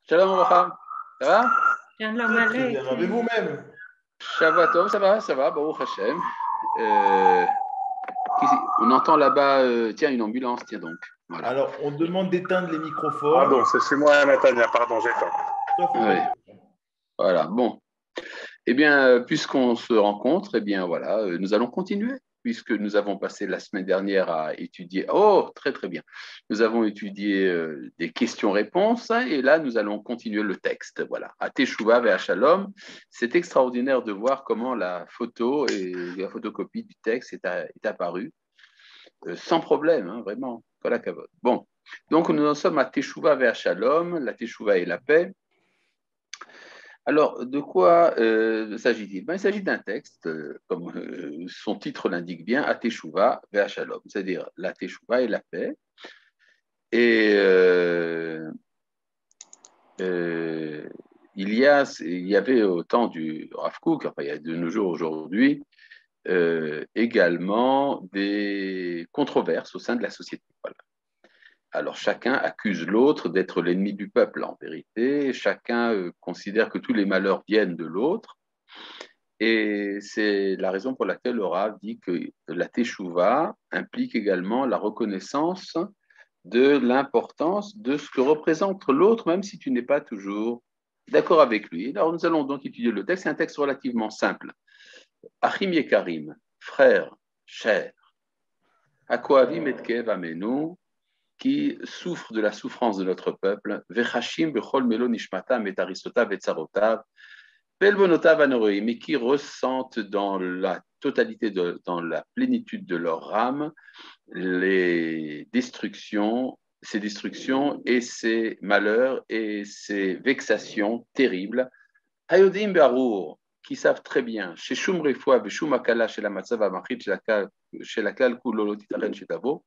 Shalom Rocha, ça va? Shalom Très bien, avec vous-même. Shabbat ça va, Baruch Hashem. On entend là-bas, tiens, une ambulance, tiens donc. Voilà. Alors, on demande d'éteindre les microphones. Pardon, c'est chez moi, Natania, pardon, j'éteins. Oui. Voilà, bon. Eh bien, puisqu'on se rencontre, eh bien, voilà, nous allons continuer, puisque nous avons passé la semaine dernière à étudier. Oh, très, très bien. Nous avons étudié des questions-réponses, et là, nous allons continuer le texte. Voilà. À Teshuvah et à Shalom. C'est extraordinaire de voir comment la photo et la photocopie du texte est apparue, sans problème, hein, vraiment. Bon. Donc, nous en sommes à Teshuvah et à Shalom, la Teshuvah et la paix. Alors, de quoi s'agit-il? Il s'agit d'un texte, comme son titre l'indique bien, à Teshuvah vers Shalom, c'est-à-dire la Teshuvah et la paix. Et il y avait au temps du Rav Kook, enfin il y a de nos jours aujourd'hui, également des controverses au sein de la société. Voilà. Alors chacun accuse l'autre d'être l'ennemi du peuple, en vérité. Chacun considère que tous les malheurs viennent de l'autre. Et c'est la raison pour laquelle le Rav dit que la Teshuvah implique également la reconnaissance de l'importance de ce que représente l'autre, même si tu n'es pas toujours d'accord avec lui. Alors nous allons donc étudier le texte. C'est un texte relativement simple. Achim Yekarim, frères, chers, Akoavim et Kev Amenu, qui souffrent de la souffrance de notre peuple, Vechashim bechol melo nishmatam et aristotav et tsarotav, pelvonotav anoreim, mais qui ressentent dans la totalité, dans la plénitude de leur âme, ces destructions et ces malheurs et ces vexations terribles. Hayodim Barur, qui savent très bien, chez Shum Refoua, Shum Akala, chez la Matzav Amachit, chez la Klal Kulolotitaren, chez Tavo,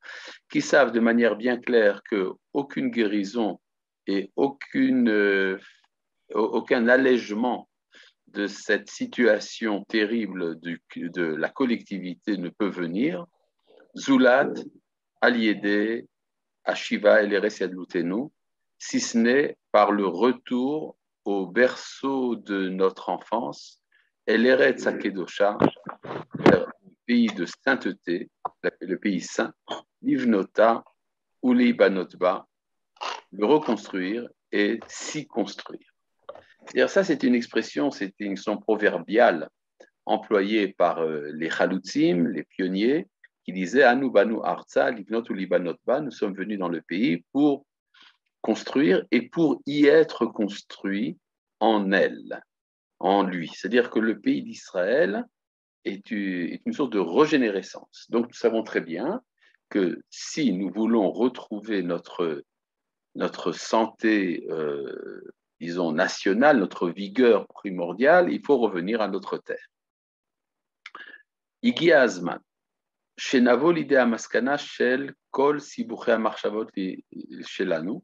qui savent de manière bien claire qu'aucune guérison et aucun allègement de cette situation terrible de la collectivité ne peut venir. Zulat, Aliédé, Ashiva et les Yadlutenu, si ce n'est par le retour au berceau de notre enfance, El Eretz Hakedosha, le pays de sainteté, le pays saint, Livnota, Uli Banotba, le reconstruire et s'y construire. C'est-à-dire, ça, c'est une expression proverbiale employée par les Chalutzim, les pionniers, qui disaient Anu Banu Arza, Livnot Uli Banotba, nous sommes venus dans le pays pour construire et pour y être construit en elle, en lui. C'est-à-dire que le pays d'Israël est une sorte de régénérescence. Donc, nous savons très bien que si nous voulons retrouver notre santé, disons, nationale, notre vigueur primordiale, il faut revenir à notre terre. Igi Azman, Shenavo l'idée à Maskana, Shel, Kol, Sibuche Marchavot, Shelanu,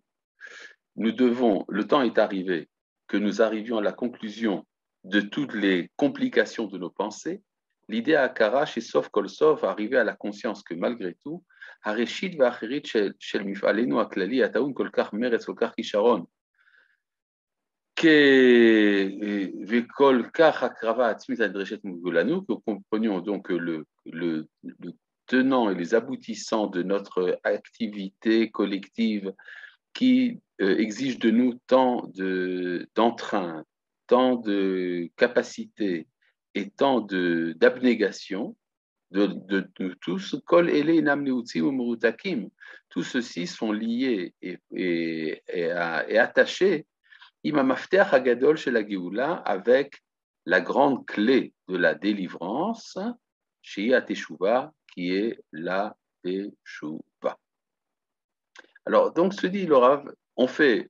le temps est arrivé que nous arrivions à la conclusion de toutes les complications de nos pensées. L'idée à Karash et Sof Kol Sof, arriver à la conscience que malgré tout, Hareshit Vacherit Shel Mifalenu Aklali Ataun Kolkar Meretz Kolkar Kisharon, que comprenions donc le tenant et les aboutissants de notre activité collective qui exige de nous tant d'entrain, tant de capacité et tant d'abnégation de tous. Tous ceux-ci sont liés et attachés avec la grande clé de la délivrance, chez Teshuvah, qui est la Teshuvah. Alors, donc, se dit le Rav, on fait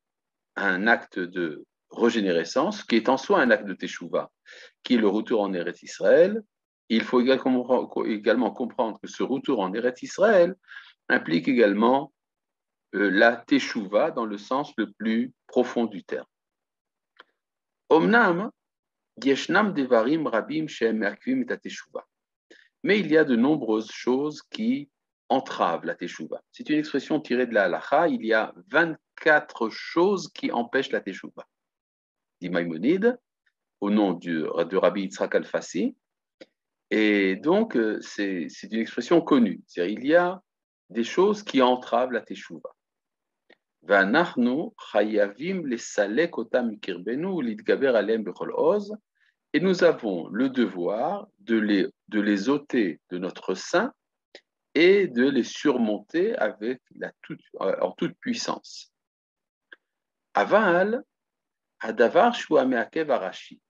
un acte de régénérescence, qui est en soi un acte de Teshuvah, qui est le retour en Eretz Israël. Il faut également comprendre que ce retour en Eretz Israël implique également la Teshuvah dans le sens le plus profond du terme. Omnam, yeshnam devarim rabim shehem merkvim et teshuvah. Mais il y a de nombreuses choses qui entravent la teshuvah. C'est une expression tirée de la halacha. Il y a 4 choses qui empêchent la teshuva. Dit Maïmonide, au nom de Rabbi Yitzhak Alfassi. Et donc, c'est une expression connue. C'est-à-dire, il y a des choses qui entravent la teshuva. Et nous avons le devoir de les ôter de notre sein et de les surmonter en toute puissance. Aval, Adavar Shua Meakev Arashi.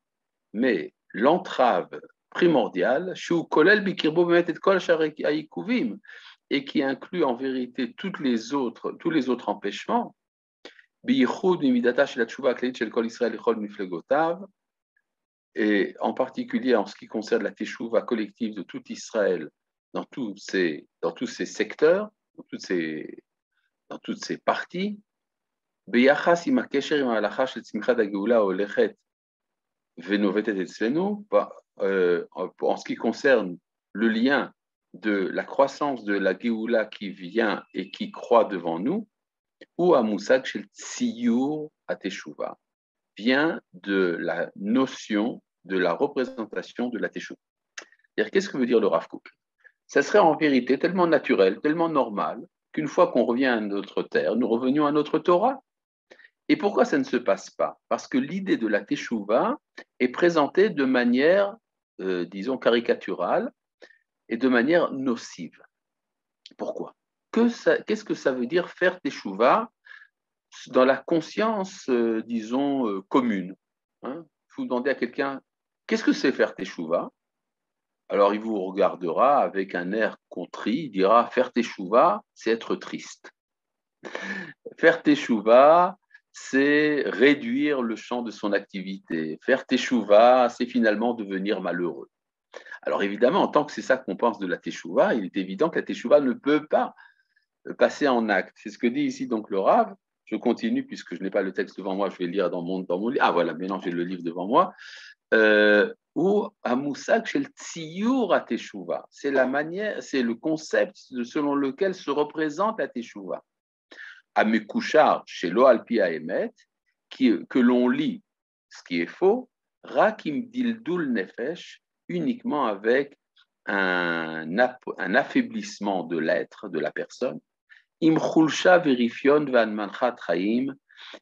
Mais l'entrave primordiale, Shu Kolel Bikirbo Bemet et Kol Sharek Aïkouvim, et qui inclut en vérité tous les autres empêchements, Biyichud Mimidata Shel Tshuva Kleilit Shel Kol Israël Echol Miflegotav, et en particulier en ce qui concerne la teshuva collective de tout Israël dans tous ces secteurs, dans toutes ces parties, Beyachas im hakesher im halacha shel tzimchat hageula holechet venovetet etzlenu, en ce qui concerne le lien de la croissance de la Géoula qui vient et qui croît devant nous, ou à Moussag shel tziyur ateshuva, vient de la notion de la représentation de la teshuva. Qu'est-ce que veut dire le Rav Kook? Ça serait en vérité tellement naturel, tellement normal, qu'une fois qu'on revient à notre terre, nous revenions à notre Torah. Et pourquoi ça ne se passe pas? Parce que l'idée de la teshuva est présentée de manière, disons, caricaturale et de manière nocive. Pourquoi? Qu'est-ce que ça veut dire faire teshuva dans la conscience, disons, commune? Vous demandez à quelqu'un, qu'est-ce que c'est faire teshuva? Alors il vous regardera avec un air contrit, il dira, faire teshuva, c'est être triste. Faire teshuva, c'est réduire le champ de son activité. Faire teshuva, c'est finalement devenir malheureux. Alors évidemment, en tant que c'est ça qu'on pense de la teshuva, il est évident que la teshuva ne peut pas passer en acte. C'est ce que dit ici donc le Rav. Je continue puisque je n'ai pas le texte devant moi, je vais le lire dans mon livre. Ah voilà, maintenant j'ai le livre devant moi. Ou Amoussag shel tziyur à teshuva. C'est la manière, c'est le concept selon lequel se représente la teshuva. Amekushar shelo alpi haemet, que l'on lit ce qui est faux, rakim dildul nefesh, uniquement avec un affaiblissement de l'être, de la personne. Imchulsha verifion van manchat chaim,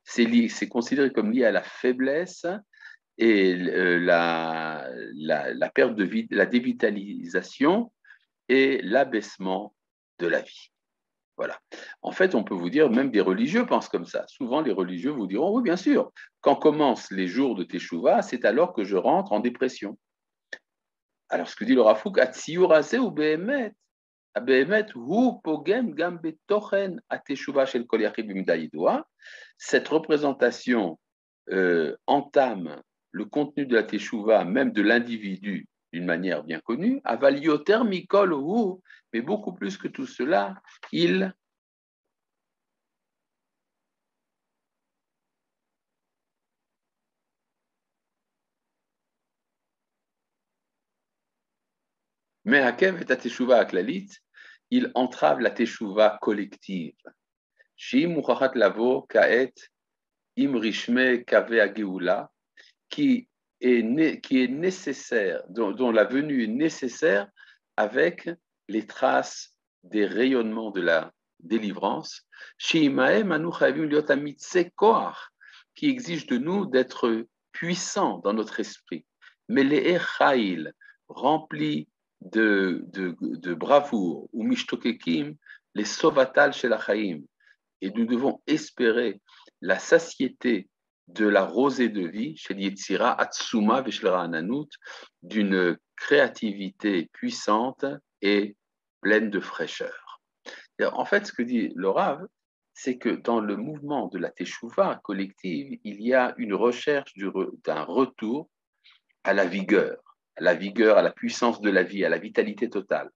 c'est considéré comme lié à la faiblesse et la perte de vie, la dévitalisation et l'abaissement de la vie. Voilà. En fait, on peut vous dire, même des religieux pensent comme ça. Souvent, les religieux vous diront, oui, bien sûr, quand commencent les jours de Teshuvah, c'est alors que je rentre en dépression. Alors, ce que dit le Rav Kook, Atsiurase ou Behemet, cette représentation entame le contenu de la teshuva, même de l'individu, d'une manière bien connue, avalioter mikol hu, mais beaucoup plus que tout cela, il mais hakev et la teshuva aklalit, il entrave la teshuva collective. Shim muchachat lavo kaet im rishme kave ageula, qui est nécessaire, dont la venue est nécessaire avec les traces des rayonnements de la délivrance, qui exige de nous d'être puissants dans notre esprit. Mais les echaïl remplis de bravoure, ou mishtokekim, les sovatal shel achaim, et nous devons espérer la satiété de la rosée de vie, chez Yetzira, Atsuma Veshlera Ananut, d'une créativité puissante et pleine de fraîcheur. Et en fait, ce que dit le Rav, c'est que dans le mouvement de la Teshuvah collective, il y a une recherche d'un retour à la vigueur, à la puissance de la vie, à la vitalité totale.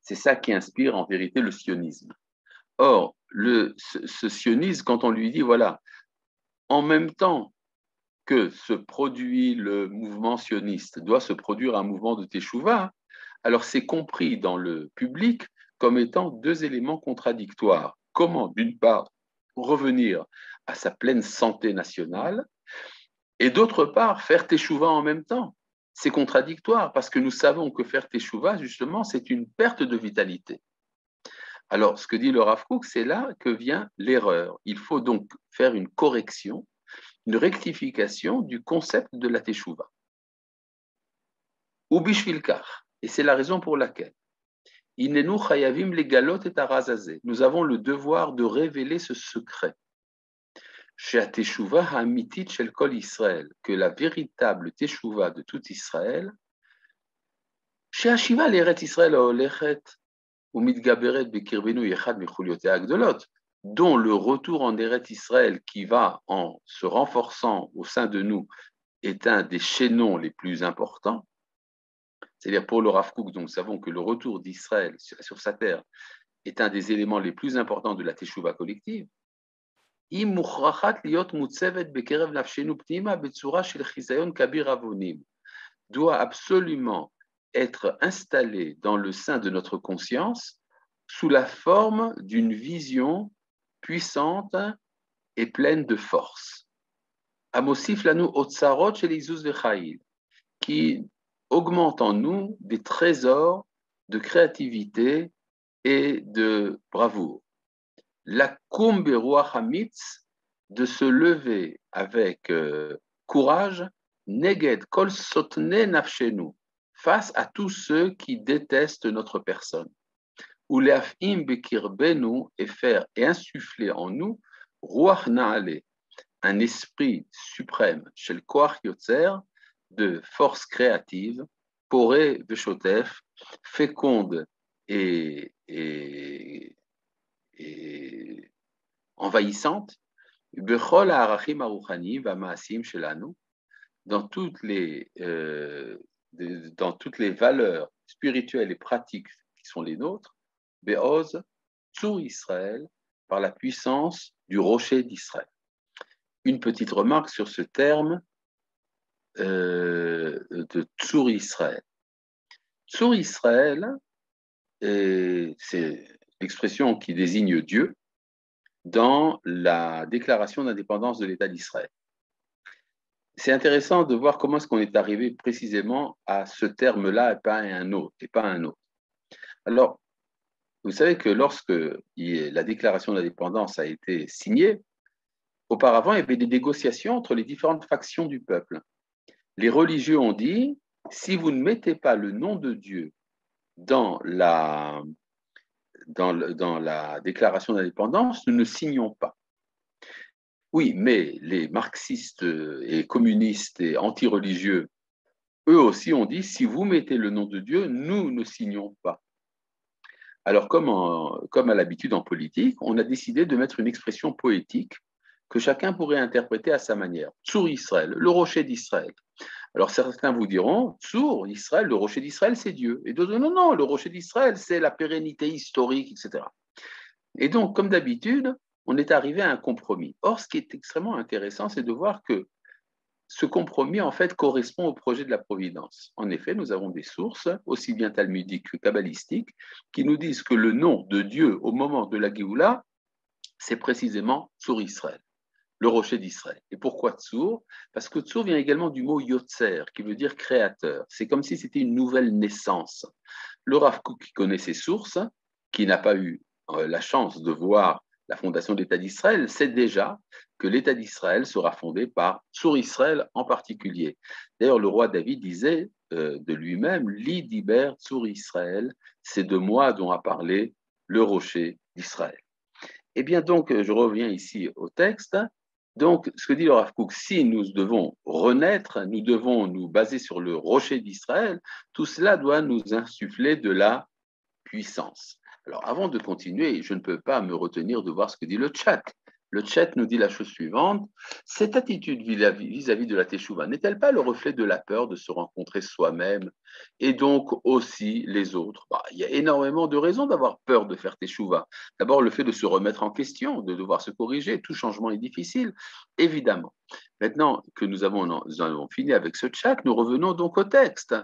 C'est ça qui inspire en vérité le sionisme. Or, ce sionisme, quand on lui dit, voilà, en même temps que se produit le mouvement sioniste, doit se produire un mouvement de Teshuvah, alors c'est compris dans le public comme étant deux éléments contradictoires. Comment, d'une part, revenir à sa pleine santé nationale, et d'autre part, faire teshuva en même temps. C'est contradictoire, parce que nous savons que faire teshuva, justement, c'est une perte de vitalité. Alors, ce que dit le Rav Kook, c'est là que vient l'erreur. Il faut donc faire une correction, une rectification du concept de la teshuva. Ou bishvilkar, et c'est la raison pour laquelle Inenu chayavim legalot et arazazé. Nous avons le devoir de révéler ce secret. Chez Teshuva ha'amitit shel kol Israël, que la véritable teshuva de tout Israël, chez Hashiva l'eret Israël haolechet ou mitgaberet bekirbenu yechad mechuliotea agdolot, dont le retour en Eret Israël qui va en se renforçant au sein de nous est un des chaînons les plus importants. C'est-à-dire pour le Rav Kook, donc, nous savons que le retour d'Israël sur sa terre est un des éléments les plus importants de la teshuva collective. Doit absolument être installé dans le sein de notre conscience sous la forme d'une vision puissante et pleine de force. Amosif lanu otsarot shel izuz vechail, qui augmente en nous des trésors de créativité et de bravoure. La kumbe ruach hamitz, de se lever avec courage, neged kol sotne nafshenu, face à tous ceux qui détestent notre personne. Ou leafim bekirbenu, et faire et insuffler en nous ruach naale, un esprit suprême, shel koach yotzer, de force créative, poré veshotef, féconde et envahissante, bechol ha'arachim haruchani va'maasim shelanu, dans toutes les valeurs spirituelles et pratiques qui sont les nôtres, be'oz tzur Israël, par la puissance du rocher d'Israël. Une petite remarque sur ce terme de Tzur Israël. Tzur Israël, c'est l'expression qui désigne Dieu dans la déclaration d'indépendance de l'État d'Israël. C'est intéressant de voir comment est-ce qu'on est arrivé précisément à ce terme-là et pas à un autre. Alors, vous savez que lorsque la déclaration d'indépendance a été signée, auparavant, il y avait des négociations entre les différentes factions du peuple. Les religieux ont dit, si vous ne mettez pas le nom de Dieu dans la déclaration d'indépendance, nous ne signons pas. Oui, mais les marxistes et communistes et anti-religieux, eux aussi ont dit, si vous mettez le nom de Dieu, nous ne signons pas. Alors, comme à l'habitude en politique, on a décidé de mettre une expression poétique que chacun pourrait interpréter à sa manière. Tzur Israël, le rocher d'Israël. Alors certains vous diront, Tzur Israël, le rocher d'Israël, c'est Dieu. Et d'autres, non, le rocher d'Israël, c'est la pérennité historique, etc. Et donc, comme d'habitude, on est arrivé à un compromis. Or, ce qui est extrêmement intéressant, c'est de voir que ce compromis, en fait, correspond au projet de la Providence. En effet, nous avons des sources, aussi bien talmudiques que kabbalistiques, qui nous disent que le nom de Dieu au moment de la Géoula, c'est précisément Tzur Israël, le rocher d'Israël. Et pourquoi Tzur? Parce que Tzur vient également du mot Yotzer, qui veut dire créateur. C'est comme si c'était une nouvelle naissance. Le Rav Kook, qui connaît ses sources, qui n'a pas eu la chance de voir la fondation de l'État d'Israël, sait déjà que l'État d'Israël sera fondé par Tzur Israël en particulier. D'ailleurs, le roi David disait de lui-même, Li diber Tzur Israël, c'est de moi dont a parlé le rocher d'Israël. Eh bien, donc, je reviens ici au texte. Donc, ce que dit le Rav Kook, si nous devons renaître, nous devons nous baser sur le rocher d'Israël, tout cela doit nous insuffler de la puissance. Alors, avant de continuer, je ne peux pas me retenir de voir ce que dit le chat. Le chat nous dit la chose suivante, cette attitude vis-à-vis de la teshuva n'est-elle pas le reflet de la peur de se rencontrer soi-même et donc aussi les autres? Il y a énormément de raisons d'avoir peur de faire teshuva. D'abord, le fait de se remettre en question, de devoir se corriger, tout changement est difficile, évidemment. Maintenant que nous avons fini avec ce chat, nous revenons donc au texte.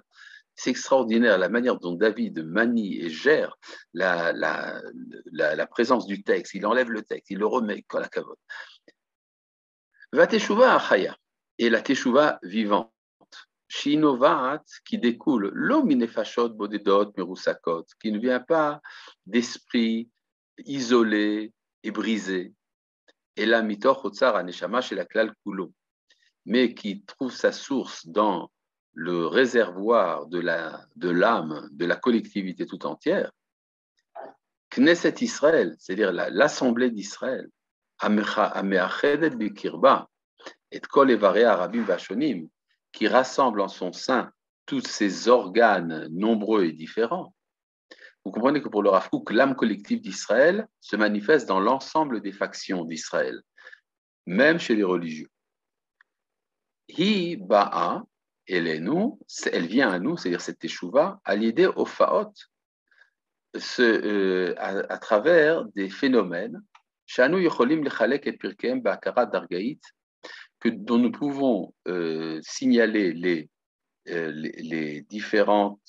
C'est extraordinaire la manière dont David manie et gère la présence du texte. Il enlève le texte, il le remet, quand la cavote. Va teshuva achaya, et la teshuva vivante. Shinovat, qui découle, l'ominefashot bodedot merusakot, qui ne vient pas d'esprit isolé et brisé. Et la mitoch otsar aneshama chez la klal kulo, mais qui trouve sa source dans le réservoir de l'âme, de la collectivité tout entière, Knesset Israël, c'est-à-dire l'Assemblée d'Israël, Ameachedet Bikirba, et Kol Evarei Arabim Vashonim, qui rassemble en son sein tous ces organes nombreux et différents. Vous comprenez que pour le Rav Kook, l'âme collective d'Israël se manifeste dans l'ensemble des factions d'Israël, même chez les religieux. Hi ba'a elenu, elle vient à nous, c'est-à-dire cette teshuva, à l'idée ofaot, à travers des phénomènes, shanu yocholim lechalek et pirkem ba'akara dargaït, dont nous pouvons signaler les différentes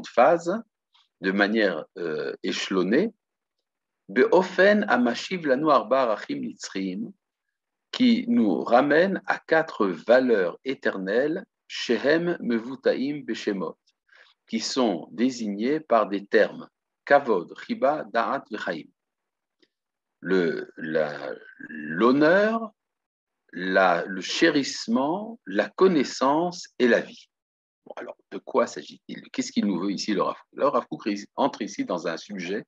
phases de manière échelonnée, be'ofen amashiv lanu arba arachim nitzriim, qui nous ramène à 4 valeurs éternelles, shehem mevutaim beshemot, qui sont désignées par des termes, kavod, chiba, da'at, v'chaim. L'honneur, le chérissement, la connaissance et la vie. Bon, alors, de quoi s'agit-il? Qu'est-ce qu'il nous veut ici, le Rav Kook? Le Rav Kook entre ici dans un sujet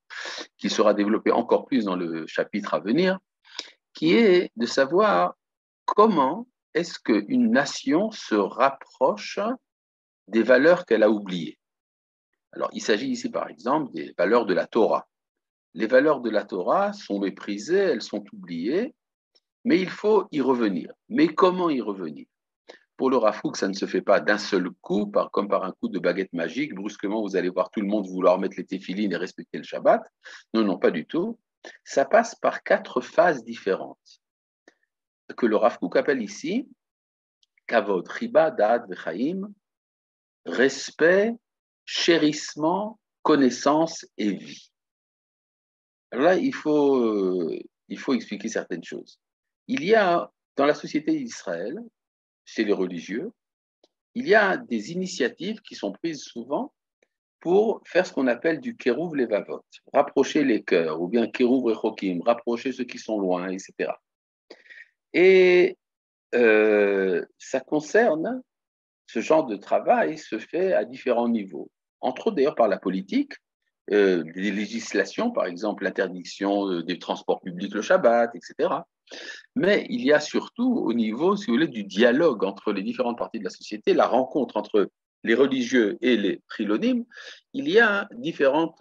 qui sera développé encore plus dans le chapitre à venir, qui est de savoir comment est-ce qu'une nation se rapproche des valeurs qu'elle a oubliées. Alors, il s'agit ici, par exemple, des valeurs de la Torah. Les valeurs de la Torah sont méprisées, elles sont oubliées, mais il faut y revenir. Mais comment y revenir? Pour le Rav Kook, ça ne se fait pas d'un seul coup, comme par un coup de baguette magique. Brusquement, vous allez voir tout le monde vouloir mettre les téphilines et respecter le Shabbat. Non, non, pas du tout. Ça passe par 4 phases différentes, que le Rav Kook appelle ici Kavod, Chiba, Da'at, V'chaim, respect, chérissement, connaissance et vie. Alors là, il faut expliquer certaines choses. Il y a, dans la société d'Israël, chez les religieux, il y a des initiatives qui sont prises souvent pour faire ce qu'on appelle du Kérouv Levavot, rapprocher les cœurs, ou bien Kérouv Rechokim, rapprocher ceux qui sont loin, etc. Et ça concerne, ce genre de travail se fait à différents niveaux, entre autres d'ailleurs par la politique, des législations, par exemple l'interdiction des transports publics le Shabbat, etc. Mais il y a surtout au niveau, si vous voulez, du dialogue entre les différentes parties de la société, la rencontre entre les religieux et les trilonim, il y a différentes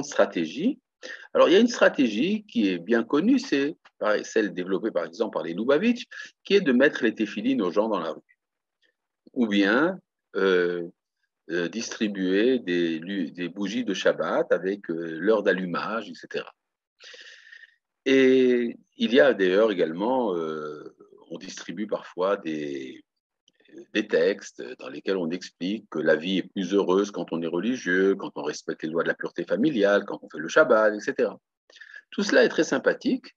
stratégies. Alors, il y a une stratégie qui est bien connue, c'est celle développée par exemple par les Lubavitch, qui est de mettre les téphilines aux gens dans la rue. Ou bien distribuer des bougies de Shabbat avec l'heure d'allumage, etc. Et il y a d'ailleurs également, on distribue parfois des textes dans lesquels on explique que la vie est plus heureuse quand on est religieux, quand on respecte les lois de la pureté familiale, quand on fait le Shabbat, etc. Tout cela est très sympathique.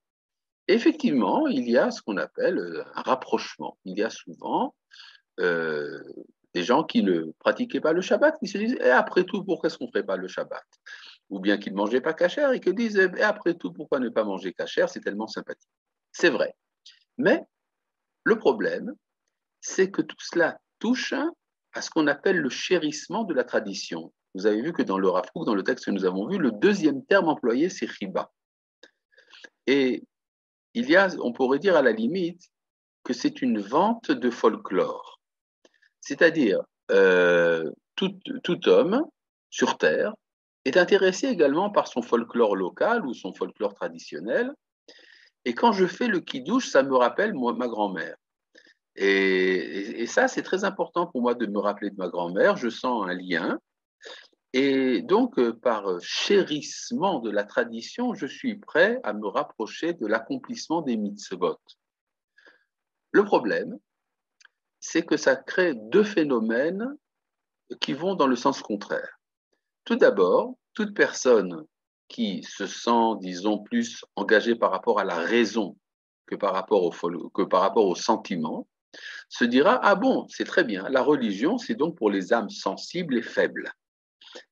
Et effectivement, il y a ce qu'on appelle un rapprochement. Il y a souvent des gens qui ne pratiquaient pas le Shabbat, qui se disent « après tout, pourquoi est-ce qu'on ne ferait pas le Shabbat ?» Ou bien qui ne mangeaient pas kasher et qui disent « après tout, pourquoi ne pas manger kasher? C'est tellement sympathique. » C'est vrai. Mais le problème, c'est que tout cela touche à ce qu'on appelle le chérissement de la tradition. Vous avez vu que dans le Rav Kook, dans le texte que nous avons vu, le deuxième terme employé, c'est chiba. Et il y a, on pourrait dire à la limite, que c'est une vente de folklore. C'est-à-dire, tout homme sur Terre est intéressé également par son folklore local ou son folklore traditionnel. Et quand je fais le kidouche, ça me rappelle ma grand-mère. Et ça, c'est très important pour moi de me rappeler de ma grand-mère. Je sens un lien. Et donc, par chérissement de la tradition, je suis prêt à me rapprocher de l'accomplissement des mitzvot. Le problème, c'est que ça crée deux phénomènes qui vont dans le sens contraire. Tout d'abord, toute personne qui se sent, disons, plus engagée par rapport à la raison que par rapport au sentiment, se dira, ah bon, c'est très bien, la religion, c'est donc pour les âmes sensibles et faibles.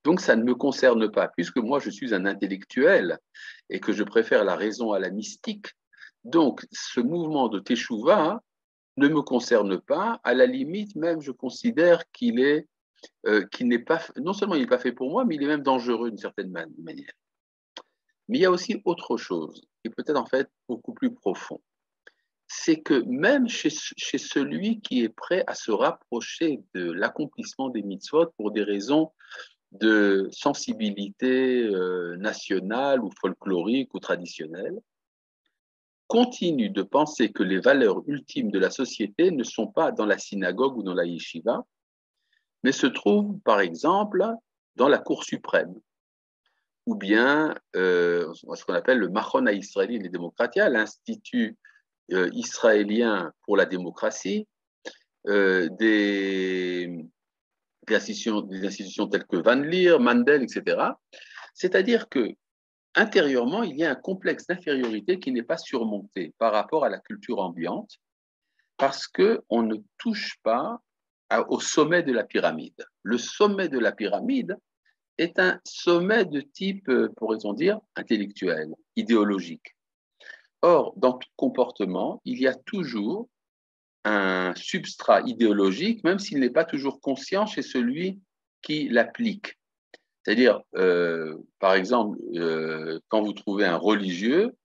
Donc ça ne me concerne pas, puisque moi je suis un intellectuel et que je préfère la raison à la mystique. Donc ce mouvement de Teshuvah ne me concerne pas. À la limite, même, je considère qu'il n'est pas, non seulement il n'est pas fait pour moi, mais il est même dangereux d'une certaine manière. Mais il y a aussi autre chose, qui est peut-être en fait beaucoup plus profond. C'est que même chez celui qui est prêt à se rapprocher de l'accomplissement des mitzvot pour des raisons de sensibilité nationale ou folklorique ou traditionnelle, continue de penser que les valeurs ultimes de la société ne sont pas dans la synagogue ou dans la yeshiva, mais se trouvent, par exemple, dans la Cour suprême, ou bien ce qu'on appelle le Machon haïsraéli et Démocratia, l'Institut israélien pour la démocratie, des institutions telles que Van Leer, Mandel, etc. C'est-à-dire que intérieurement, il y a un complexe d'infériorité qui n'est pas surmonté par rapport à la culture ambiante, parce qu'on ne touche pas au sommet de la pyramide. Le sommet de la pyramide est un sommet de type, pourrait-on dire, intellectuel, idéologique. Or, dans tout comportement, il y a toujours un substrat idéologique, même s'il n'est pas toujours conscient chez celui qui l'applique. C'est-à-dire, par exemple, quand vous trouvez un religieux,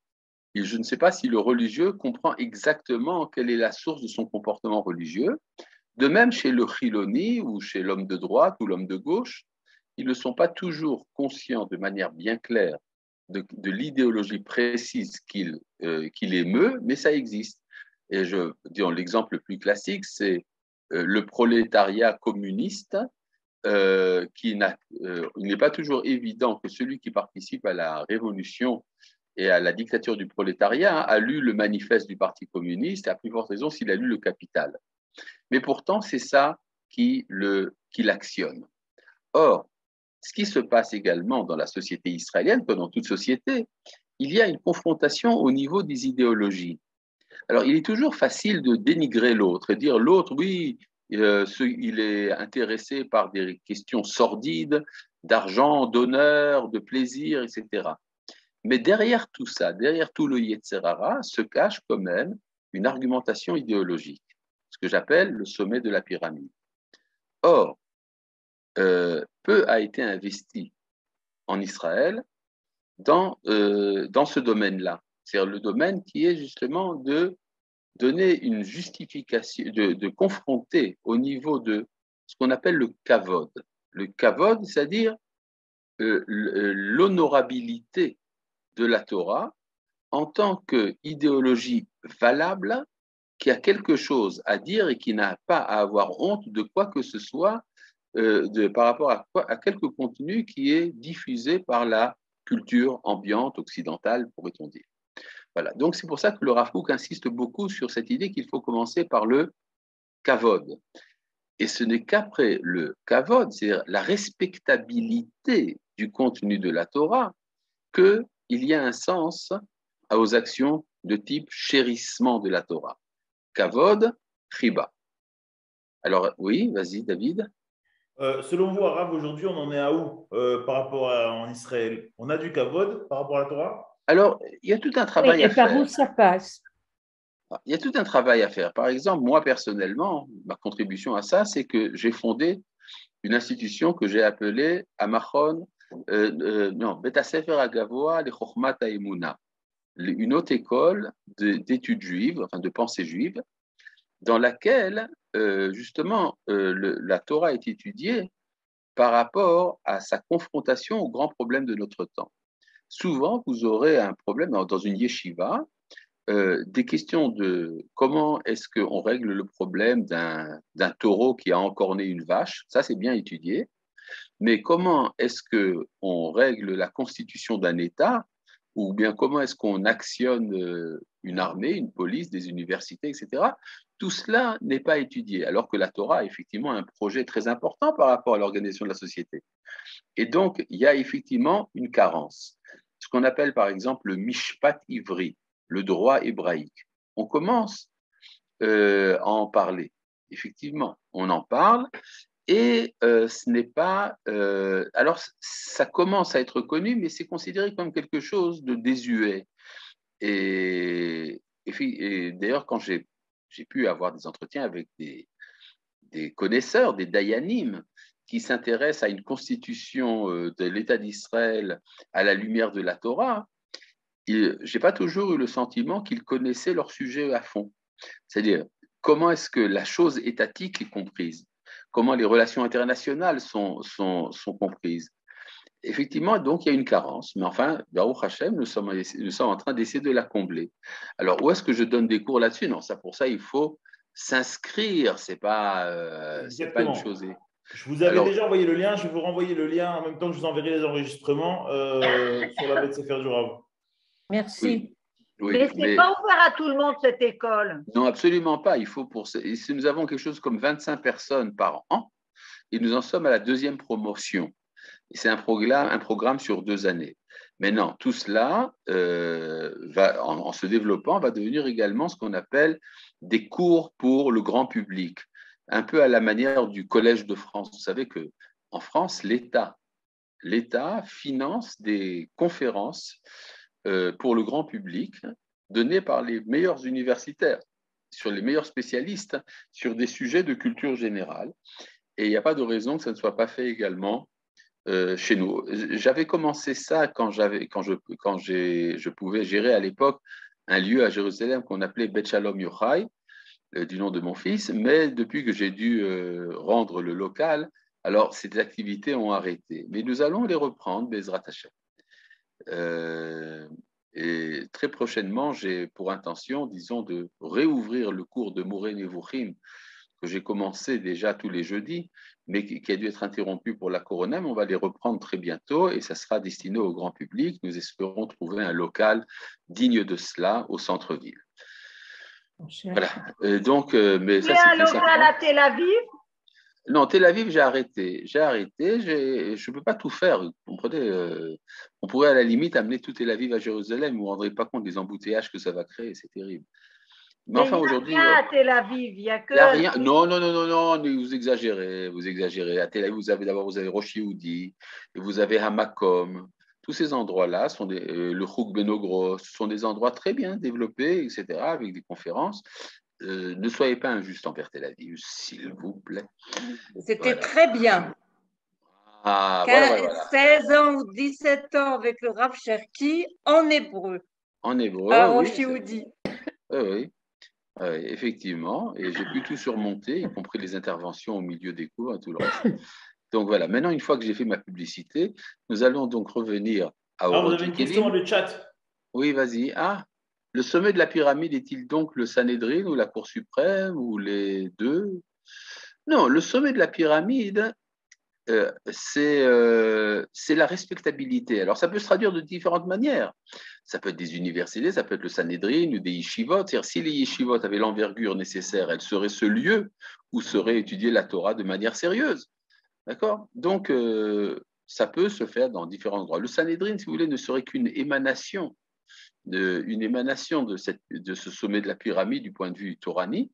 et je ne sais pas si le religieux comprend exactement quelle est la source de son comportement religieux. De même, chez le chiloni ou chez l'homme de droite ou l'homme de gauche, ils ne sont pas toujours conscients de manière bien claire de l'idéologie précise qu'il émeut, mais ça existe. Et l'exemple le plus classique, c'est le prolétariat communiste, il n'est pas toujours évident que celui qui participe à la révolution et à la dictature du prolétariat a lu le manifeste du Parti communiste, et à plus forte raison s'il a lu le Capital. Mais pourtant, c'est ça qui l'actionne. Or, ce qui se passe également dans la société israélienne, comme dans toute société, il y a une confrontation au niveau des idéologies. Alors, il est toujours facile de dénigrer l'autre et dire l'autre, oui, il est intéressé par des questions sordides, d'argent, d'honneur, de plaisir, etc. Mais derrière tout ça, derrière tout le Yetzer Hara, se cache quand même une argumentation idéologique, ce que j'appelle le sommet de la pyramide. Or, peu a été investi en Israël dans ce domaine-là. C'est-à-dire le domaine qui est justement de donner une justification, de confronter au niveau de ce qu'on appelle le kavod. Le kavod, c'est-à-dire l'honorabilité de la Torah en tant qu'idéologie valable qui a quelque chose à dire et qui n'a pas à avoir honte de quoi que ce soit par rapport à quelque contenu qui est diffusé par la culture ambiante occidentale, pourrait-on dire. Voilà. Donc c'est pour ça que le Rav Kook insiste beaucoup sur cette idée qu'il faut commencer par le kavod. Et ce n'est qu'après le kavod, c'est-à-dire la respectabilité du contenu de la Torah, qu'il y a un sens aux actions de type chérissement de la Torah. Kavod, chiba. Alors oui, vas-y David. Selon vous, Arabe, aujourd'hui, on en est à où par rapport en Israël? On a du kavod par rapport à la Torah? Alors, il y a tout un Oui, travail et à par où faire. ça passe? Il y a tout un travail à faire. Par exemple, moi personnellement, ma contribution à ça, c'est que j'ai fondé une institution que j'ai appelée Amachon, Bet Sefer Agavoa le Chochmat Haemuna, une haute école d'études juives, enfin de pensée juive, dans laquelle justement la Torah est étudiée par rapport à sa confrontation aux grands problèmes de notre temps. Souvent, vous aurez un problème dans une yeshiva, des questions de comment est-ce qu'on règle le problème d'un taureau qui a encorné une vache, ça c'est bien étudié, mais comment est-ce qu'on règle la constitution d'un État, ou bien comment est-ce qu'on actionne une armée, une police, des universités, etc. Tout cela n'est pas étudié, alors que la Torah a effectivement un projet très important par rapport à l'organisation de la société. Et donc, il y a effectivement une carence. Ce qu'on appelle par exemple le mishpat ivri, le droit hébraïque. On commence à en parler. Effectivement, on en parle et ce n'est pas... alors, ça commence à être connu, mais c'est considéré comme quelque chose de désuet. Et d'ailleurs, quand j'ai pu avoir des entretiens avec des connaisseurs, des dayanim, qui s'intéressent à une constitution de l'État d'Israël à la lumière de la Torah, je n'ai pas toujours eu le sentiment qu'ils connaissaient leur sujet à fond. C'est-à-dire, comment est-ce que la chose étatique est comprise? Comment les relations internationales sont comprises? Effectivement, donc, il y a une carence. Mais enfin, Baruch Hashem, nous sommes en train d'essayer de la combler. Alors, où est-ce que je donne des cours là-dessus? Non, ça, pour ça, il faut s'inscrire. C'est pas une chose. Je vous avais déjà envoyé le lien. Je vais vous renvoyer le lien en même temps que je vous enverrai les enregistrements sur la Beth Sefer du Rav. Merci. Oui. Oui, mais ce n'est pas ouvert à tout le monde, cette école. Non, absolument pas. Il faut si nous avons quelque chose comme 25 personnes par an, et nous en sommes à la deuxième promotion. Et c'est un programme sur 2 années. Maintenant, tout cela, en se développant, va devenir également ce qu'on appelle des cours pour le grand public, un peu à la manière du Collège de France. Vous savez qu'en France, l'État finance des conférences pour le grand public données par les meilleurs universitaires, sur les meilleurs spécialistes, sur des sujets de culture générale. Et il n'y a pas de raison que ça ne soit pas fait également chez nous. J'avais commencé ça quand je pouvais gérer à l'époque un lieu à Jérusalem qu'on appelait Bet Shalom Yochai, du nom de mon fils, mais depuis que j'ai dû rendre le local, alors ces activités ont arrêté. Mais nous allons les reprendre, Bezrat Hashem. Et très prochainement, j'ai pour intention, disons, de réouvrir le cours de Moreh Nevuchim que j'ai commencé déjà tous les jeudis, mais qui a dû être interrompu pour la Corona, mais on va les reprendre très bientôt et ça sera destiné au grand public. Nous espérons trouver un local digne de cela au centre-ville. Voilà. Donc, mais ça, c'est un local à Tel Aviv? Non, Tel Aviv, j'ai arrêté. Je ne peux pas tout faire. Vous comprenez, on pourrait à la limite amener tout Tel Aviv à Jérusalem. Vous ne vous rendrez pas compte des embouteillages que ça va créer. C'est terrible. Mais enfin, aujourd'hui, il n'y a rien à Tel Aviv, il n'y a que. Il n'y a rien. Non, vous exagérez. À Tel Aviv, vous avez Rosh Yehudi, et vous avez Hamakom. Tous ces endroits-là sont le Chouk Benogros, sont des endroits très bien développés, etc., avec des conférences. Ne soyez pas injuste envers Tel Aviv, s'il vous plaît. C'était très bien. Ah, voilà. 16 ans ou 17 ans avec le Rav Cherki en hébreu. En hébreu, à Rosh Yehudi. Oui. Effectivement, et j'ai pu tout surmonter, y compris les interventions au milieu des cours et tout le reste. Donc voilà, maintenant, une fois que j'ai fait ma publicité, nous allons donc revenir à vous avez une question dans le chat. Oui, vas-y. Le sommet de la pyramide est-il donc le Sanhédrin ou la Cour suprême ou les deux? Non, le sommet de la pyramide, c'est la respectabilité. Alors, ça peut se traduire de différentes manières. Ça peut être des universités, ça peut être le Sanhédrin ou des yeshivot. C'est-à-dire, si les yeshivot avaient l'envergure nécessaire, elles seraient ce lieu où serait étudiée la Torah de manière sérieuse. D'accord? Donc, ça peut se faire dans différents endroits. Le Sanhédrin, si vous voulez, ne serait qu'une émanation, de ce sommet de la pyramide du point de vue toranique.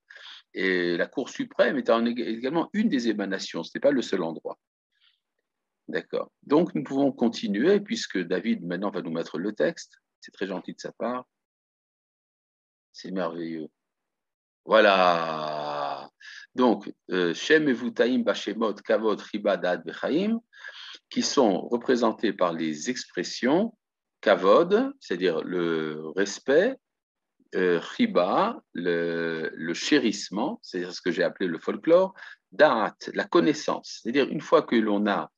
Et la Cour suprême est également une des émanations. Ce n'est pas le seul endroit. D'accord. Donc, nous pouvons continuer, puisque David, maintenant, va nous mettre le texte. C'est très gentil de sa part. C'est merveilleux. Voilà. Donc, Shem Evutaim Bashemot Kavod Chibad Ad Bechaim, qui sont représentés par les expressions Kavod, c'est-à-dire le respect, Chiba, le chérissement, c'est ce que j'ai appelé le folklore, Da'at, la connaissance, c'est-à-dire une fois que l'on a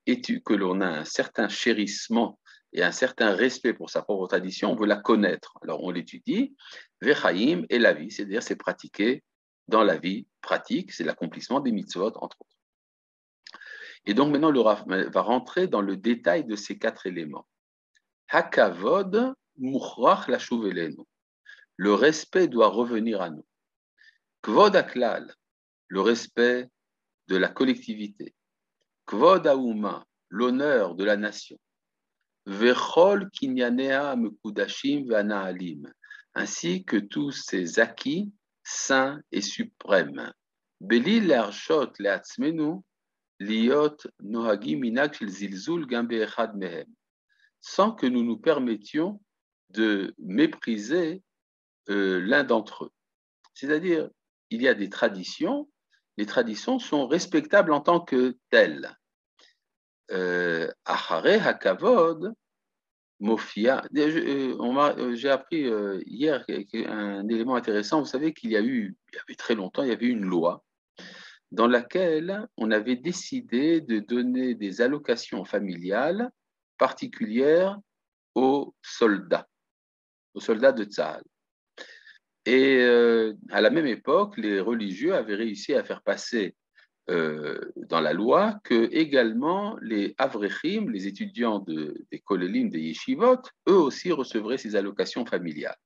un certain chérissement et un certain respect pour sa propre tradition, on veut la connaître. Alors on l'étudie, Vechaim et la vie, c'est-à-dire c'est pratiqué dans la vie pratique, c'est l'accomplissement des mitzvot, entre autres. Et donc maintenant, le Rav va rentrer dans le détail de ces 4 éléments. Hakavod mukhrach lashuv elenu. le respect doit revenir à nous. Kvod Aklal, le respect de la collectivité. Kvod Aouma, l'honneur de la nation. Vechol kinyanea mekudashim vanaalim, ainsi que tous ses acquis saints et suprêmes. Beli l'arshot leatzmenu liot nohagim minag shel zilzul gam be'echad mehem, sans que nous nous permettions de mépriser l'un d'entre eux. C'est-à-dire, il y a des traditions, les traditions sont respectables en tant que telles. Achare hakavod mofia. J'ai appris hier un élément intéressant. Vous savez il y avait très longtemps, il y avait une loi dans laquelle on avait décidé de donner des allocations familiales particulières aux soldats de Tzahal. Et à la même époque, les religieux avaient réussi à faire passer dans la loi que également les avrechim, les étudiants des kolélim, des yeshivot, eux aussi recevraient ces allocations familiales.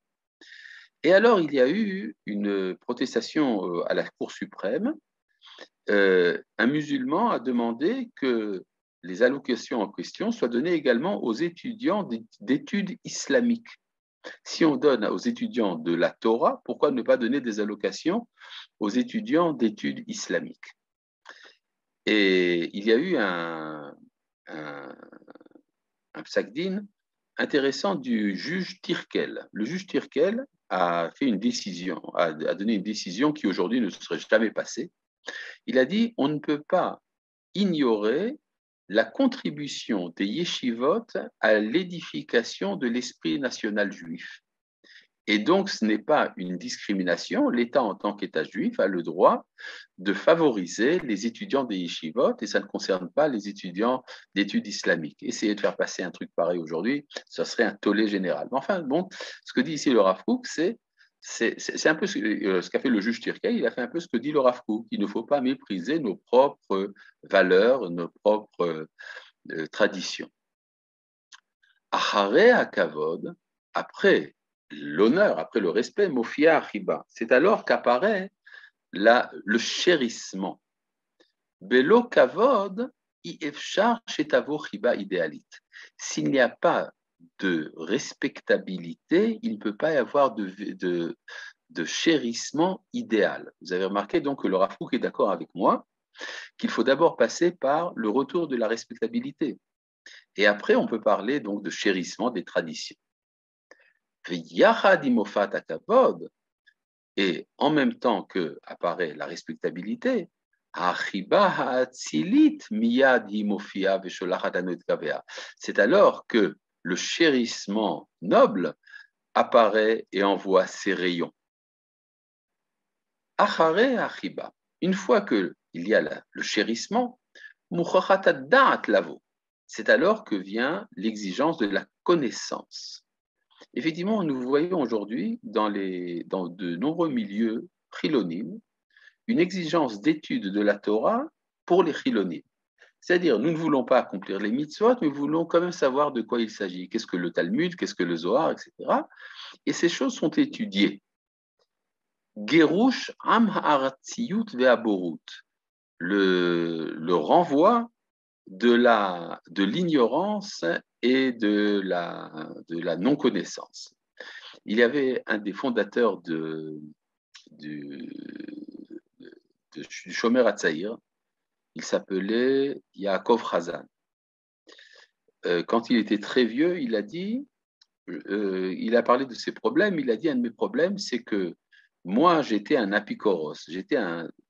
Et alors, il y a eu une protestation à la Cour suprême. Un musulman a demandé que les allocations en question soient données également aux étudiants d'études islamiques. Si on donne aux étudiants de la Torah, pourquoi ne pas donner des allocations aux étudiants d'études islamiques? Et il y a eu un psaq-din intéressant du juge Tirkel. Le juge Tirkel a fait une décision, a donné une décision qui aujourd'hui ne serait jamais passée. Il a dit on ne peut pas ignorer la contribution des yeshivot à l'édification de l'esprit national juif. Et donc, ce n'est pas une discrimination. L'État, en tant qu'État juif, a le droit de favoriser les étudiants des yeshivot, et ça ne concerne pas les étudiants d'études islamiques. Essayer de faire passer un truc pareil aujourd'hui, ça serait un tollé général. Mais enfin, bon, ce que dit ici le Rav Kook, c'est un peu ce qu'a fait le juge Tirkel, il a fait un peu ce que dit le Rav Kook. Il ne faut pas mépriser nos propres valeurs, nos propres traditions. Achare hakavod, après l'honneur, après le respect, mofia achiba, c'est alors qu'apparaît le chérissement. Belo kavod ifshar shetavo chiba idéalite. S'il n'y a pas de respectabilité, il ne peut pas y avoir de chérissement idéal. Vous avez remarqué donc que le Rav Kook est d'accord avec moi qu'il faut d'abord passer par le retour de la respectabilité. Et après, on peut parler donc de chérissement des traditions. Et en même temps que apparaît la respectabilité, c'est alors que le chérissement noble apparaît et envoie ses rayons. Une fois qu'il y a le chérissement, c'est alors que vient l'exigence de la connaissance. Effectivement, nous voyons aujourd'hui dans de nombreux milieux chilonim une exigence d'étude de la Torah pour les chilonim. C'est-à-dire, nous ne voulons pas accomplir les mitzvot, mais nous voulons quand même savoir de quoi il s'agit. Qu'est-ce que le Talmud, qu'est-ce que le Zohar, etc. Et ces choses sont étudiées. Gerush am ha'aratziyut ve'aborut, le renvoi de l'ignorance et de la non-connaissance. Il y avait un des fondateurs du Shomer Hatzaïr, il s'appelait Yaakov Hazan. Quand il était très vieux, il a dit, il a parlé de ses problèmes, il a dit un de mes problèmes, c'est que moi j'étais un apikoros, j'étais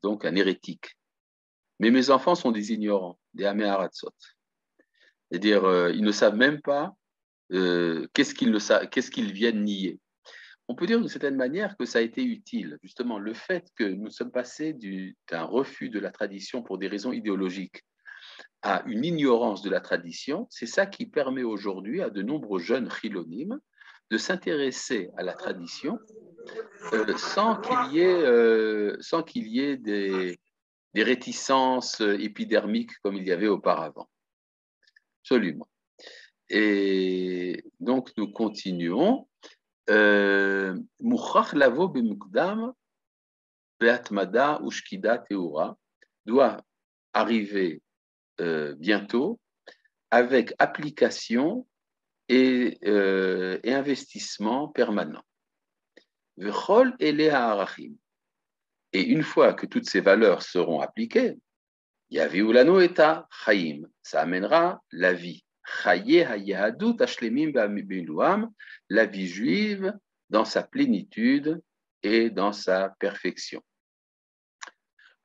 donc un hérétique. Mais mes enfants sont des ignorants, des améharatzot. C'est-à-dire, ils ne savent même pas qu'est-ce qu'ils viennent nier. On peut dire d'une certaine manière que ça a été utile. Justement, le fait que nous sommes passés d'un refus de la tradition pour des raisons idéologiques à une ignorance de la tradition, c'est ça qui permet aujourd'hui à de nombreux jeunes chilonim de s'intéresser à la tradition sans qu'il y ait des réticences épidermiques comme il y avait auparavant. Absolument. Et donc, nous continuons. Mouchach lavo b'mukdam be'atmada ushkida teura doit arriver bientôt avec application et investissement permanent. V'chol ele ha'arachim. Et une fois que toutes ces valeurs seront appliquées, yaviu lanu eta chaim, ça amènera la vie. Chaye hayahadut ashlemim b'miluam, la vie juive dans sa plénitude et dans sa perfection.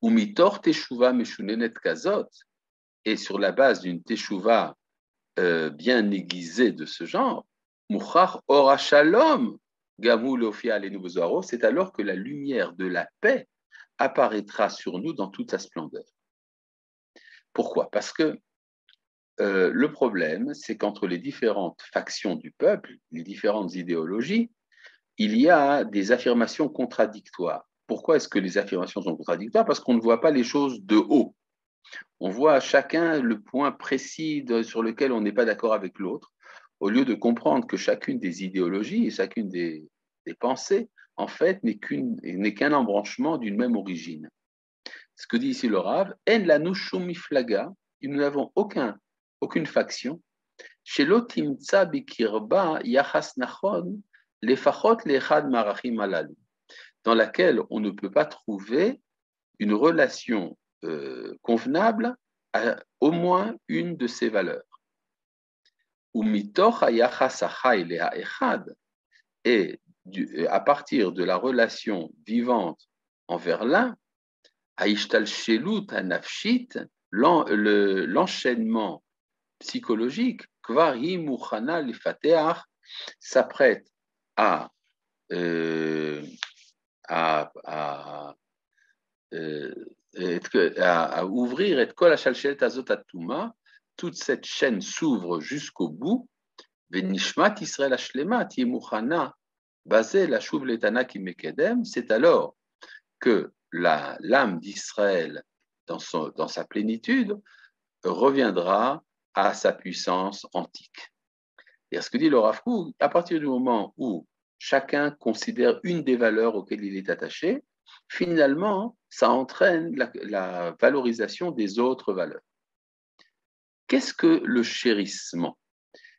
Umitor teshuva meshunenet kazot, et sur la base d'une teshuva bien aiguisée de ce genre, muchach ora shalom gamu leofia alenu bezoharo, c'est alors que la lumière de la paix apparaîtra sur nous dans toute sa splendeur. Pourquoi? Parce que le problème, c'est qu'entre les différentes factions du peuple, les différentes idéologies, il y a des affirmations contradictoires. Pourquoi est-ce que les affirmations sont contradictoires? Parce qu'on ne voit pas les choses de haut. On voit à chacun le point précis sur lequel on n'est pas d'accord avec l'autre, au lieu de comprendre que chacune des idéologies et chacune des pensées, en fait, n'est qu'un embranchement d'une même origine. Ce que dit ici le Rav, en lanu shum miflaga, nous n'avons aucune faction, shelo timtsa bikirba yachas nachon lefachot lechad marachim alalu, dans laquelle on ne peut pas trouver une relation convenable à au moins une de ces valeurs. Umitoch hayachas hachai leha echad, et à partir de la relation vivante envers l'un, haishtalshelut hanafshit, l'enchaînement psychologique, kvar hi muchana lifateach, s'apprête à ouvrir et kol hashalshelet azot atuma, toute cette chaîne s'ouvre jusqu'au bout. Venishmat Israël hashlema ti muchana basé la shuv letana ki mekedem, c'est alors que l'âme d'Israël dans sa plénitude reviendra à sa puissance antique. Et ce que dit le Rav Kook, à partir du moment où chacun considère une des valeurs auxquelles il est attaché, finalement, ça entraîne la valorisation des autres valeurs. Qu'est-ce que le chérissement?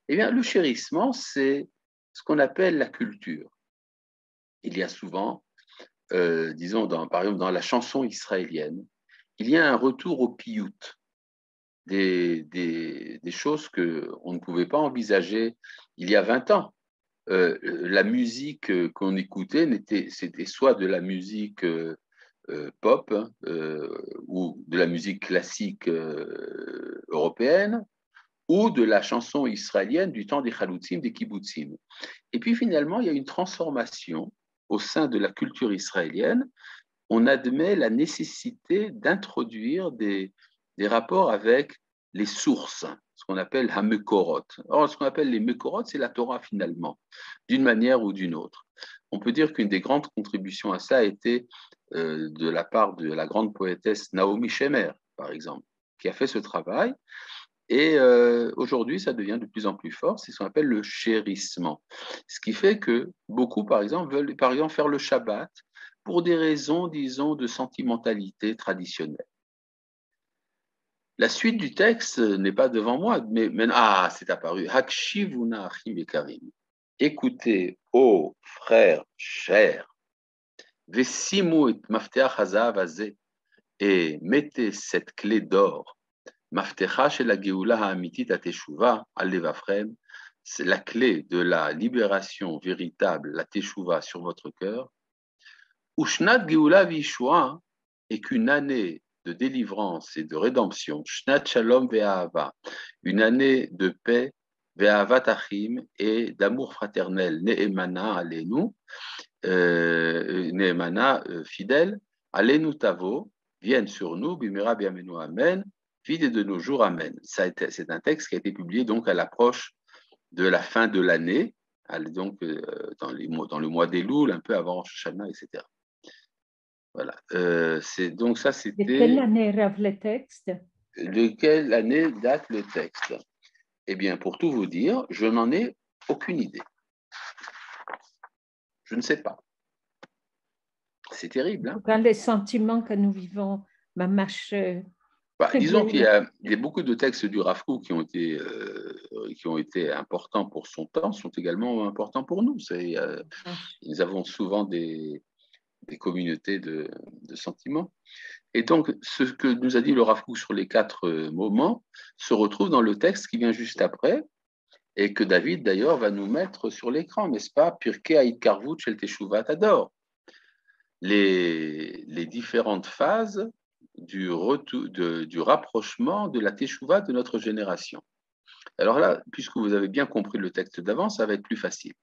Eh bien, le chérissement, c'est ce qu'on appelle la culture. Il y a souvent, disons, par exemple, dans la chanson israélienne, il y a un retour au piyut, des choses qu'on ne pouvait pas envisager il y a 20 ans. La musique qu'on écoutait, c'était soit de la musique pop ou de la musique classique européenne, ou de la chanson israélienne du temps des chaloutzim, des kibbutzim. Et puis finalement, il y a une transformation au sein de la culture israélienne. On admet la nécessité d'introduire des rapports avec les sources, ce qu'on appelle ha-mekorot. Or, ce qu'on appelle les mekorot, c'est la Torah finalement, d'une manière ou d'une autre. On peut dire qu'une des grandes contributions à ça a été de la part de la grande poétesse Naomi Shemer, par exemple, qui a fait ce travail. Et aujourd'hui, ça devient de plus en plus fort, c'est ce qu'on appelle le chérissement. Ce qui fait que beaucoup, par exemple, veulent faire le Shabbat pour des raisons, disons, de sentimentalité traditionnelle. La suite du texte n'est pas devant moi, mais c'est apparu. Hakshivuna achim ekarim. Écoutez, ô frères chers, vesimu et mafteach hazav hazeh, et mettez cette clé d'or. Maftecha shel hageula ha'amitit hateshuva al levavchem, c'est la clé de la libération véritable, la teshuva sur votre cœur. Ushnat geula v'yishua, et qu'une année de délivrance et de rédemption, Shnat Shalom ve'ahava, une année de paix, ve'ahavat achim, et d'amour fraternel, ne'emana alenu, ne'emana fidèle, alenu tavo, viennent sur nous, bimira biamenu amen, vide de nos jours, amen. C'est un texte qui a été publié donc à l'approche de la fin de l'année, donc dans le mois d'Elul, un peu avant Rosh Hashanah, etc. Voilà. Donc ça, c'était. De quelle année rêve le texte? De quelle année date le texte? Eh bien, pour tout vous dire, je n'en ai aucune idée. Je ne sais pas. C'est terrible. Hein? Quand les sentiments que nous vivons, ma marche. Disons qu'il y a beaucoup de textes du Rav Kook qui ont été importants pour son temps, sont également importants pour nous. Nous avons souvent des communautés de sentiments. Et donc, ce que nous a dit le Rav Kook sur les 4 moments se retrouve dans le texte qui vient juste après, et que David, d'ailleurs, va nous mettre sur l'écran, n'est-ce pas? Pirkei Ha'itkarvut shel Teshuvat Hador. Les différentes phases du rapprochement de la Teshuvah de notre génération. Alors là, puisque vous avez bien compris le texte d'avant, ça va être plus facile.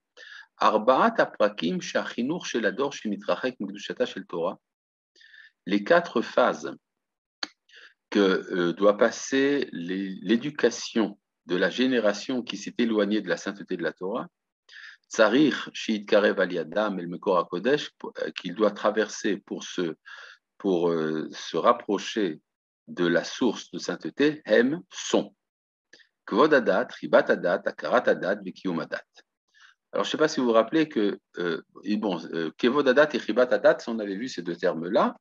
Arba'at aprakim sha'chinur shel Hador shemitrachek mikdushata shel Torah. Les 4 phases que doit passer l'éducation de la génération qui s'est éloignée de la sainteté de la Torah, Tsarich she'itkarev al yadam el mekor hakodesh, qu'il doit traverser pour se rapprocher de la source de sainteté, hem, sont Kvod Adat, Ribat Adat, Akarat Adat, Vekiyum Adat. Alors, je ne sais pas si vous vous rappelez que, Kvod Adat et Ribat Adat, on avait vu ces 2 termes-là,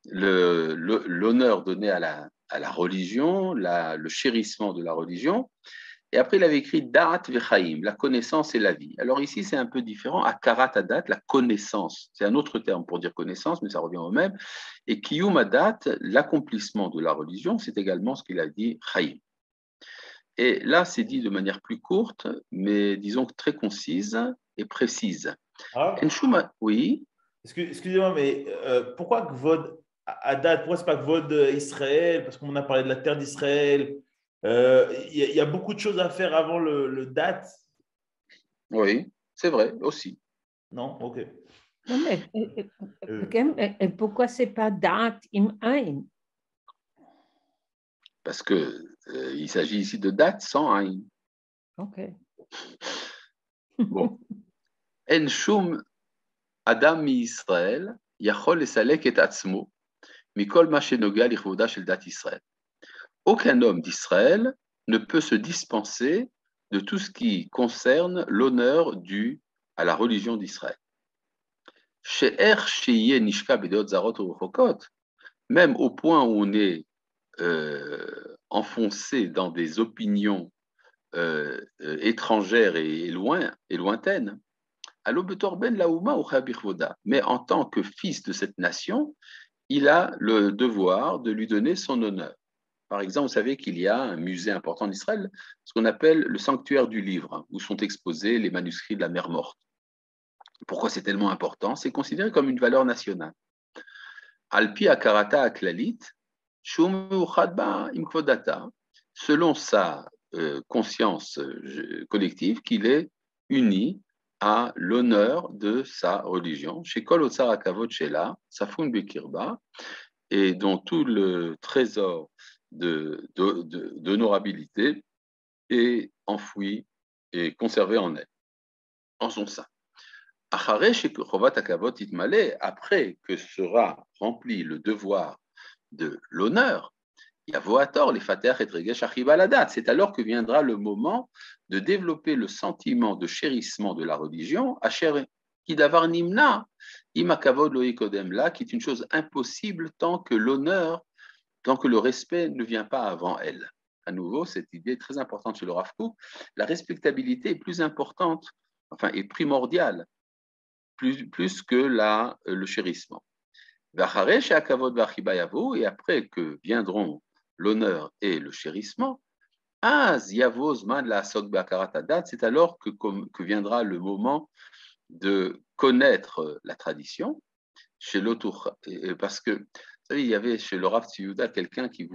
l'honneur donné à la religion, le chérissement de la religion. Et après, il avait écrit Da'at Vechaim, la connaissance et la vie. Alors ici, c'est un peu différent. Akarat Adat, la connaissance. C'est un autre terme pour dire connaissance, mais ça revient au même. Et Kiyum Adat, l'accomplissement de la religion, c'est également ce qu'il a dit Chaim. Et là, c'est dit de manière plus courte, mais disons très concise et précise. Oui. Excusez-moi, mais pourquoi Kvod Adat, pourquoi ce n'est pas Kvod Israël? Parce qu'on a parlé de la terre d'Israël. Il y a beaucoup de choses à faire avant le date. Oui, c'est vrai aussi. Non, ok. Non, mais pourquoi c'est pas date im ein? Parce que il s'agit ici de date sans ein. Ok. Bon. En shum adam mi Israël yachol lesalek et atzmo mikol ma shenoga lichvoda shel dat Israël. Aucun homme d'Israël ne peut se dispenser de tout ce qui concerne l'honneur dû à la religion d'Israël. Même au point où on est enfoncé dans des opinions étrangères et lointaines, mais en tant que fils de cette nation, il a le devoir de lui donner son honneur. Par exemple, vous savez qu'il y a un musée important en Israël, ce qu'on appelle le sanctuaire du livre, où sont exposés les manuscrits de la mer morte. Pourquoi c'est tellement important? C'est considéré comme une valeur nationale. Alpi akarata aklalit, selon sa conscience collective, qu'il est uni à l'honneur de sa religion. Chez Kol Otsar Akavod Shela, Safun Bekirba, et dont tout le trésor d'honorabilité est enfoui et conservé en elle, en son sein. Après que sera rempli le devoir de l'honneur, c'est alors que viendra le moment de développer le sentiment de chérissement de la religion, qui est une chose impossible tant que le respect ne vient pas avant elle. À nouveau, cette idée très importante chez le Rav Kook, la respectabilité est plus importante, est primordiale, plus que le chérissement. Et après que viendront l'honneur et le chérissement, c'est alors que viendra le moment de connaître la tradition chez l'autre, parce que vous savez, il y avait chez le Rav Tzviuda quelqu'un qui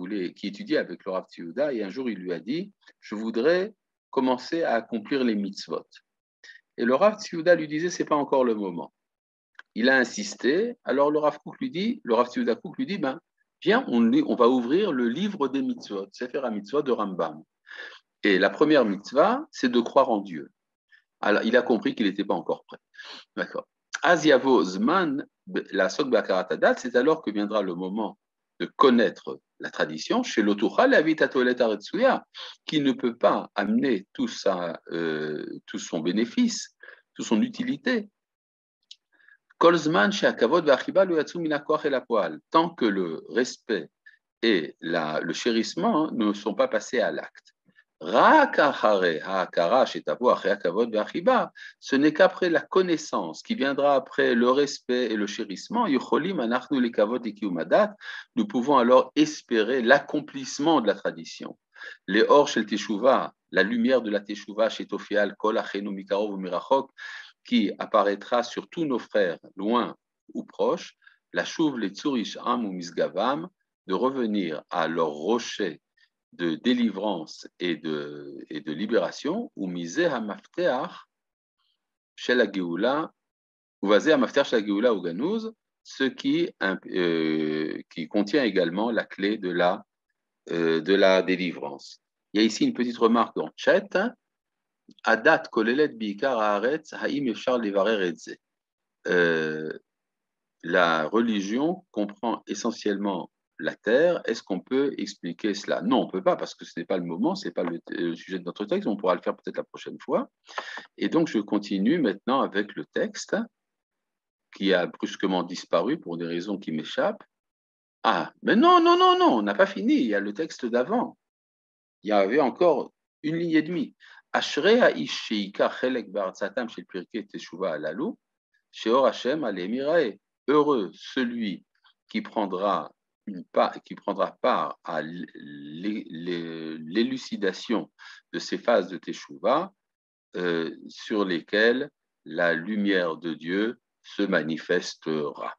étudiait avec le Rav Tzviuda, et un jour il lui a dit « Je voudrais commencer à accomplir les mitzvot ». Et le Rav Tzviuda lui disait « C'est pas encore le moment ». Il a insisté, alors le Rav Tzviuda Kook lui dit ben, « Viens, on va ouvrir le livre des mitzvot, Sefer HaMitzvot de Rambam ». Et la première mitzvah, c'est de croire en Dieu. Alors, il a compris qu'il n'était pas encore prêt. D'accord. Aziavo Zman, la Sok Bakarat Adat, c'est alors que viendra le moment de connaître la tradition chez l'Otucha, la Vita Toilet Aretsuya, qui ne peut pas amener tout son bénéfice, toute son utilité Tant que le respect et le chérissement ne sont pas passés à l'acte. Ce n'est qu'après la connaissance qui viendra après le respect et le chérissement, nous pouvons alors espérer l'accomplissement de la tradition. Les Or shel Teshuvah, la lumière de la Teshuvah chez Tofial, Kol Achenu Mikarov ou Mirachok, qui apparaîtra sur tous nos frères, loin ou proches, la Shuv le Tzurish Am ou Misgavam, de revenir à leur rocher de délivrance et de libération, ou Miseh HaMafteach Shel HaGeula, ou Vazeh HaMafteach Shel HaGeula ou Ganouz, ce qui contient également la clé de la délivrance. Il y a ici une petite remarque en chat. Adat kolelet biikar haaretz haim efshar levarer et ze. La religion comprend essentiellement la terre. Est-ce qu'on peut expliquer cela? Non, on ne peut pas, parce que ce n'est pas le moment, ce n'est pas le sujet de notre texte. On pourra le faire peut-être la prochaine fois. Et donc, je continue maintenant avec le texte qui a brusquement disparu pour des raisons qui m'échappent. Ah, mais non, on n'a pas fini. Il y a le texte d'avant. Il y avait encore une ligne et demie. Ashrei ha'ish sheikar chelek ba'artzatam shel pirkei teshuva halalu, sheor Hashem aleh mirae. Heureux celui qui prendra part à l'élucidation de ces phases de teshuva sur lesquelles la lumière de Dieu se manifestera.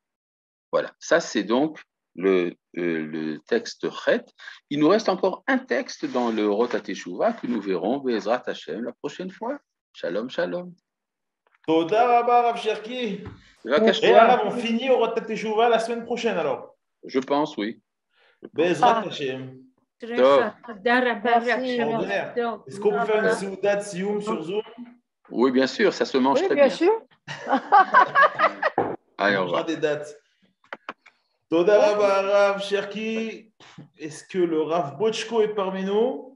Voilà, ça c'est donc le texte Chet. Il nous reste encore un texte dans le Rota Teshuvah que nous verrons Be'ezrat Hashem la prochaine fois. Shalom, shalom. Toda Rabba Rav Cherki. Et alors, on finit au Rota Teshuvah la semaine prochaine alors? Je pense, oui. Be'ezrat Hashem. Est-ce qu'on peut faire une Seudat Sioum sur Zoom? Oui, bien sûr, ça se mange très bien. Oui, bien sûr. Allez, on va. Des dates. Toda Rabba Rav Cherki. Est-ce que le Rav Bochko est parmi nous?